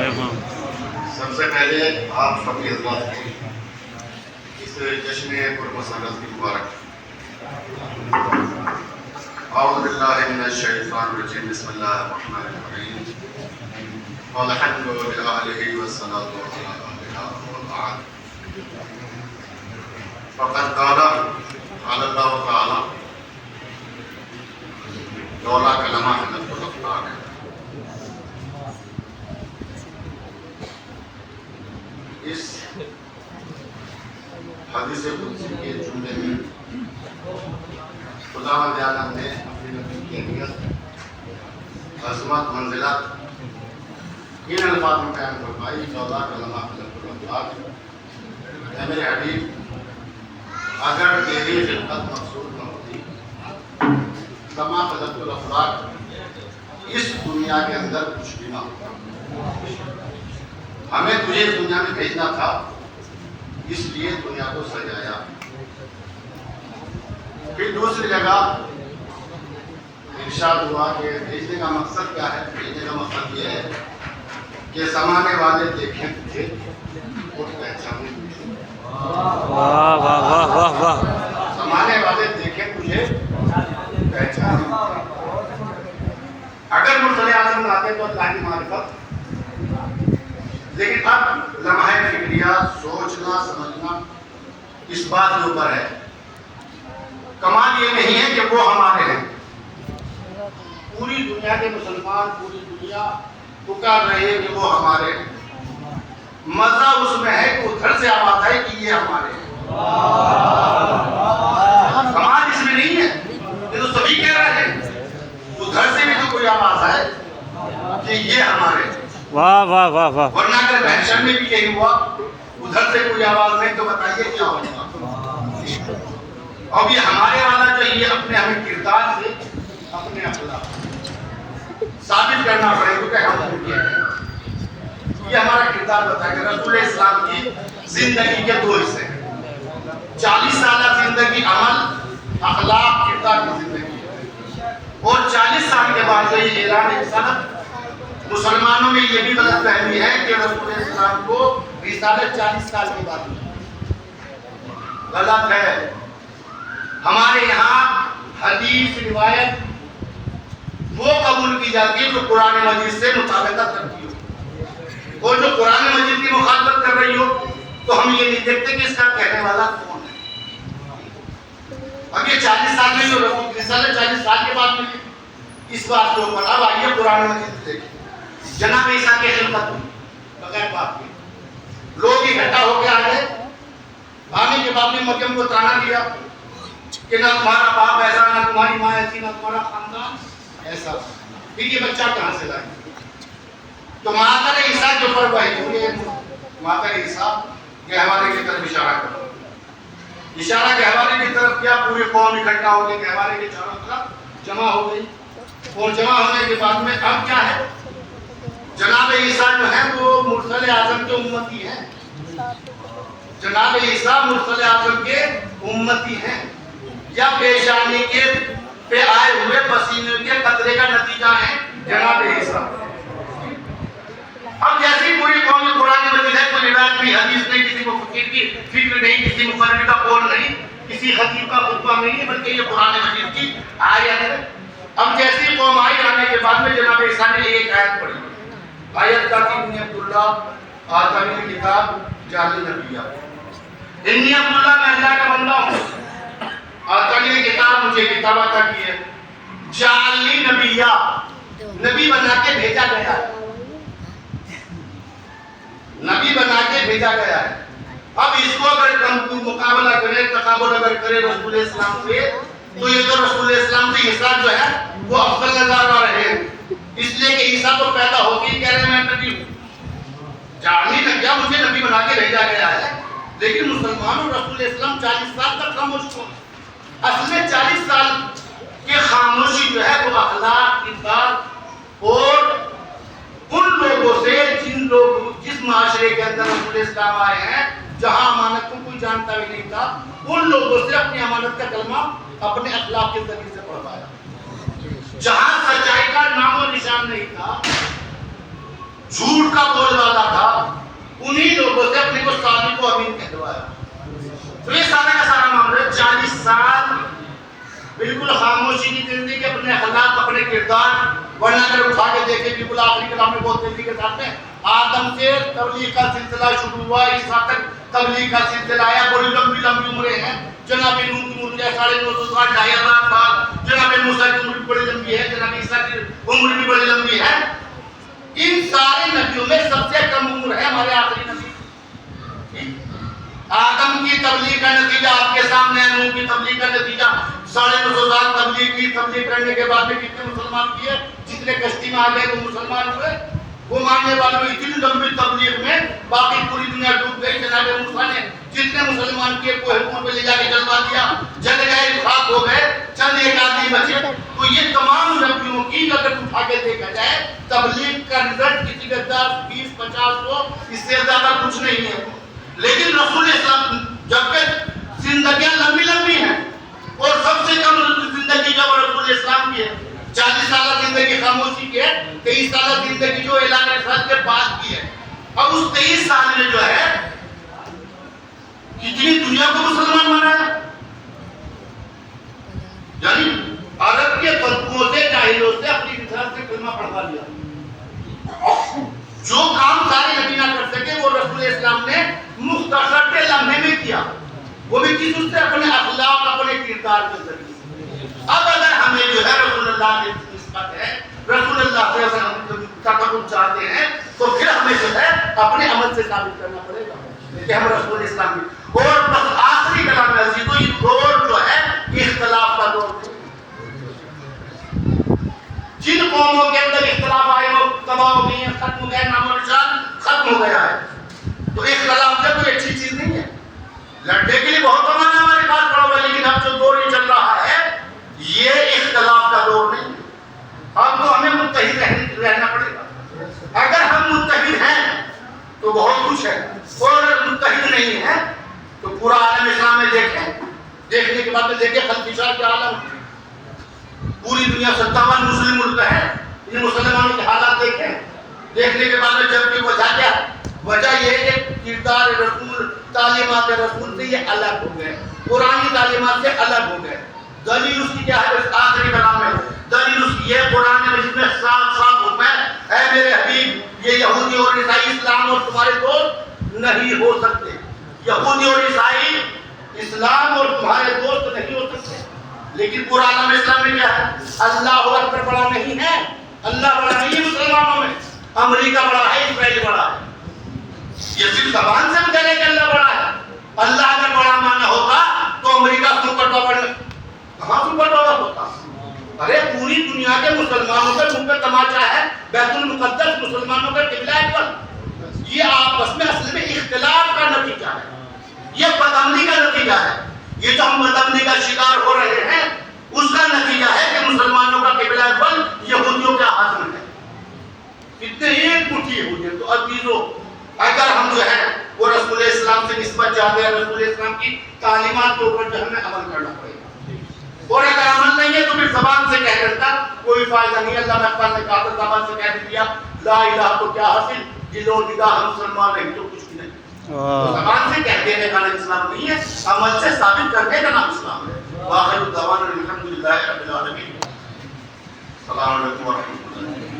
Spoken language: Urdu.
سب سے پہلے آپ سبھی حضرات کی اس جشن پرمسرت کی مبارک۔ اعوذ باللہ من الشیطان الرجیم، بسم اللہ الرحمن الرحیم، والحمد للہ والصلاة والسلام وبعد۔ فقد قال اللہ تعالی لولا کلمہ خلقت الافلاک۔ اس حدیث قدسی کے جملے میں خداوند عالم نے اپنے نبی کی اہمیت، عظمت، منزلت ان الفاظ میں بیان فرمائی، لولا کلمہ خلقت الافلاک۔ اے میرے حبیب، اگر تیری خلقت مقصود نہ ہوتی، کما خلقت الافلاک، اس دنیا کے اندر کچھ بھی نہ ہوتا۔ ہمیں تجھے اس دنیا میں بھیجنا تھا، اس لیے دنیا کو سجایا۔ پھر دوسری جگہ ارشاد ہوا کہ بھیجنے کا مقصد کیا ہے؟ بھیجنے کا مقصد یہ ہے کہ سمانے والے دیکھیں تجھے اور پہچانے تجھے۔ واہ واہ واہ واہ واہ۔ سمانے والے دیکھیں تجھے، پہچانے تجھے۔ اگر مرسل اعظم آتے تو اللہ کی معرفت، لیکن اب لمحہ فکریہ، سوچنا سمجھنا اس بات کے اوپر ہے۔ کمال یہ نہیں ہے کہ وہ ہمارے ہیں۔ پوری دنیا کے مسلمان، پوری دنیا پکار رہے ہیں کہ وہ ہمارے ہیں۔ مزہ اس میں ہے کہ ادھر سے آواز آئے کہ یہ ہمارے ہیں۔ کمال اس میں نہیں ہے، یہ تو سبھی کہہ رہے ہیں۔ ادھر سے بھی تو کوئی آواز آئے کہ یہ ہمارے ہیں۔ واہ واہ واہ واہ۔ ورنہ اگر بحشر میں بھی یہی ہوا، ادھر سے کوئی آواز نہیں تو بتائیے کیا ہوگا؟ اب یہ ہمارے والا جو یہ اپنے ہمیں کردار سے اپنے اخلاق ثابت کرنا پڑے گا کہ ہم کیا ہیں۔ یہ ہمارا کردار بتائے گا۔ رسول اسلام کی زندگی کے دو حصے ہیں، 40 سالہ زندگی عمل، اخلاق، کردار کی زندگی ہے، اور 40 سال کے بعد یہ اعلان رسالت۔ مسلمانوں میں یہ بھی غلط فہمی ہے کہ رسول اسلام کو رسالت 40 سال کے بعد ملی۔ غلط ہے۔ ہمارے یہاں حدیث روایت وہ قبول کی جاتی ہے جو قرآن مجید سے مطابقت رکھتی ہو، اور جو قرآن مجید کی مخالفت کر رہی ہو تو ہم یہ نہیں دیکھتے کہ اس کا کہنے والا کون ہے۔ اب یہ 40 سال میں جو رسالت 40 سال کے بعد ملی، اس بات کے اوپر اب آئیے قرآن مجید دیکھیں۔ جناب عیسیٰ کی خلقت ہوئی بغیر باپ کے، لوگ اکٹھا ہو کے آنے کے بعد میں مریم کو تانا دیا کہ نہ تمہارا باپ ایسا، نہ تمہاری ماں ایسی، نہ تمہارا خاندان ایسا، پھر یہ بچہ کہاں سے لائے؟ تو مادر عیسیٰ جو پر وحی ہوئی، مادر عیسیٰ گہوارے کی طرف اشارہ کرو، اشارہ گہوارے کی طرف کیا؟ پوری قوم اکٹھا ہو کے گہوارے کے چاروں طرف جمع ہو گئی، اور جمع ہونے کے بعد میں اب کیا ہے؟ جناب عیسیٰ جو ہے وہ مرسل اعظم کے امتی ہیں۔ جناب عیسیٰ مرسل اعظم کے امتی ہیں، یا پیشانی کے پہ آئے ہوئے پسینے کے قطرے کا نتیجہ ہے جناب عیسیٰ۔ اب جیسی پوری قوم قرآن مجید ہے، کوئی روایت بھی، حدیث نہیں، کسی کو فقیر کی فکر نہیں، کسی مفسر کا قول نہیں، کسی خطیب کا خطبہ نہیں، بلکہ یہ قرآن مجید کی آیت ہے۔ اب جیسی قوم آئی، آنے کے بعد میں جناب عیسیٰ نے ایک آیت پڑھی، آیت کا کہ انی عبداللہ آتانی الکتاب جعلنی نبیہ۔ انی عبداللہ، میں اللہ کا بندہ ہوں، آتانی الکتاب، مجھے کتاب عطا کی ہے، جعلنی نبیہ، نبی بنا کے بھیجا گیا ہے، نبی بنا کے بھیجا گیا ہے۔ اب اس کو اگر ہم مقابلہ کریں، تقابل اگر کریں رسول اسلام سے، تو یہ تو رسول اسلام سے عیسیٰ جو ہے وہ افضل نظر آ رہے ہیں، اس لیے کہ عیسیٰ تو پیدا ہو کے کہہ رہے ہیں میں نبی ہوں، جعلنی نبیہ، مجھے نبی بنا کے بھیجا گیا ہے۔ لیکن مسلمانوں رسول اسلام 40 سال تک خاموش ہو۔ اصل میں 40 سال کی خاموشی جو ہے وہ اخلاق، کردار اور ان لوگوں سے جس معاشرے کے اندر رسول اسلام آئے ہیں، جہاں امانت کو کوئی جانتا بھی نہیں تھا، ان لوگوں سے اپنی امانت کا کلمہ اپنے اخلاق کے ذریعے سے پڑھوایا۔ جہاں سچائی کا نام و نشان نہیں تھا، جھوٹ کا بول والا تھا، انہی لوگوں سے اپنے کو صادق و امین کہلوایا۔ تو یہ سارا کا سارا معاملہ 40 سال بالکل خاموشی کی زندگی، اپنے اخلاق، اپنے کردار، ورنہ اگر اٹھا کے دیکھیں بالکل آخری کلام میں بہت تیزی کے ساتھ ہے، آدم سے تبلیغ کا سلسلہ شروع ہوا، عیسیٰ تک تبلیغ کا سلسلہ آیا، بڑی لمبی لمبی عمریں ہیں۔ جناب نوح کی عمر 950 سال، 2500 سال، جناب موسیٰ کی عمر بھی بڑی لمبی ہے، جناب عیسیٰ کی عمر بھی بڑی لمبی ہے۔ ان سارے نبیوں میں سب سے کم عمر ہے ہمارے آخری نبی۔ آدم کی تبلیغ کا نتیجہ آپ کے سامنے ہے، نوح کی تبلیغ کا نتیجہ 950 سال تبلیغ کی، تبلیغ کرنے کے بعد میں کتنے مسلمان کیے، جتنے کشتی میں آ گئے وہ مسلمان ہوئے۔ وہ ماننے والوں اتنی لمبی تبلیغ میں باقی پوری دنیا ڈوب گئی۔ جناب موسیٰ نے جتنے مسلمان کیے کوہ طور پہ لے جا کے جلوا دیا، جل گئے، خاک ہو گئے، چند ایک آدمی بچے۔ تو یہ تمام نبیوں کی اگر اٹھا کے دیکھا جائے تبلیغ کا رزلٹ کسی کا 10 20 50 100 اس سے زیادہ کچھ نہیں ہے۔ لیکن رسول اسلام جبکہ زندگیاں لمبی لمبی ہیں اور سب سے کم زندگی جو رسول اسلام کی ہے، 40 سالہ زندگی خاموشی کی ہے، 23 سالہ زندگی جو اعلان رسالت کے بعد کی ہے۔ اب اس 23 سال میں جو ہے کتنی دنیا کو مسلمان بنایا، یعنی عرب کے بدبوؤں سے، جاہلوں سے اپنی فطرت سے کلمہ پڑھوا لیا۔ جو کام سارے نبی نہ کر سکے وہ رسول اسلام نے مختصر کے لمحے میں کیا، وہ بھی کس سے؟ اپنے اخلاق، اپنے کردار کے ذریعے۔ اب اگر ہمیں جو ہے رسول اللہ کی نسبت ہے، رسول اللہ سے ہم تقرب چاہتے ہیں، تو پھر ہمیں جو ہے اپنے عمل سے ثابت کرنا پڑے گا کہ ہم رسول اسلام کی۔ اور بس آخری کلام عزیزو، یہ دور جو ہے اختلاف کا دور ہے۔ جن قوموں کے اندر اختلاف آئے وہ تباہ ہو گئی ہیں، ختم ہو گئے، نام و نشان ختم ہو گیا ہے۔ تو اختلاف سے کوئی اچھی چیز نہیں ہے، لڑنے کے لیے بہت زمانہ ہمارے پاس پڑا ہوا ہے، لیکن اب جو دور یہ چل رہا ہے یہ اختلاف کا دور نہیں ہے۔ اب تو ہمیں متحد رہنا پڑے گا۔ اگر ہم متحد ہیں تو بہت کچھ ہے، اور متحد نہیں ہے تو پورا عالم اسلام میں دیکھیں، دیکھنے کے بعد میں دیکھیں خلفشار کے عالم، پوری دنیا 57 مسلم ملک ہے، ان مسلمانوں کے حالات دیکھیں، دیکھنے کے بعد میں جب کہ وجہ کیا؟ وجہ یہ ہے کہ کردار رسول، تعلیمات رسول سے یہ الگ ہو گئے، قرآنی تعلیمات سے الگ ہو گئے۔ دلیل اس کی کیا ہے؟ آخری کلام میں دلیل اس کی یہ قرآن مجید میں صاف صاف حکم ہے، اے میرے حبیب یہ یہودی اور عیسائی اسلام اور تمہارے دوست نہیں ہو سکتے۔ یہودی اور عیسائی اسلام اور تمہارے دوست نہیں ہو سکتے۔ لیکن پورا عالم اسلام میں کیا ہے؟ اللہ اکبر بڑا نہیں ہے، اللہ بڑا نہیں ہے مسلمانوں میں، امریکہ بڑا ہے، اسرائیل بڑا ہے۔ یہ صرف زبان سے بتانے کہ اللہ بڑا ہے۔ اللہ اگر بڑا مانا ہوتا تو امریکہ سپر پاور کہاں سپر پاور ہوتا؟ ارے پوری دنیا کے مسلمانوں کے منہ پہ تماچا ہے، بیت المقدس مسلمانوں کا قبلہ اکبر۔ یہ آپس میں اصل میں اختلاف کا نتیجہ ہے، یہ بدامنی کا نتیجہ ہے۔ یہ جو ہم بدامنی کا شکار ہو رہے ہیں اس کا نتیجہ ہے کہ مسلمانوں کا قبلہ اکبر یہودیوں کے ہاتھ میں ہے۔ کتنے ایک مٹھی یہودی ہیں۔ تو عزیزو اگر ہم جو ہے وہ رسول اسلام سے نسبت چاہتے ہیں، رسول اسلام کی تعلیمات کے اوپر جو ہمیں عمل کرنا پڑے گا، اور اگر عمل نہیں ہے تو پھر زبان سے کہہ کرتا کوئی فائدہ نہیں۔ اللہ اقبال نے کہا تھا زبان سے کہہ دیا لا الہ تو کیا حاصل، دل و نگاہ ہم مسلمان نہیں تو کچھ بھی نہیں۔ زبان سے کہہ دینے کا نام اسلام نہیں ہے، عمل سے ثابت کرنے کا نام اسلام ہے۔ واخر الدعوانا الحمدللہ رب العالمین۔ السلام علیکم ورحمۃ اللہ۔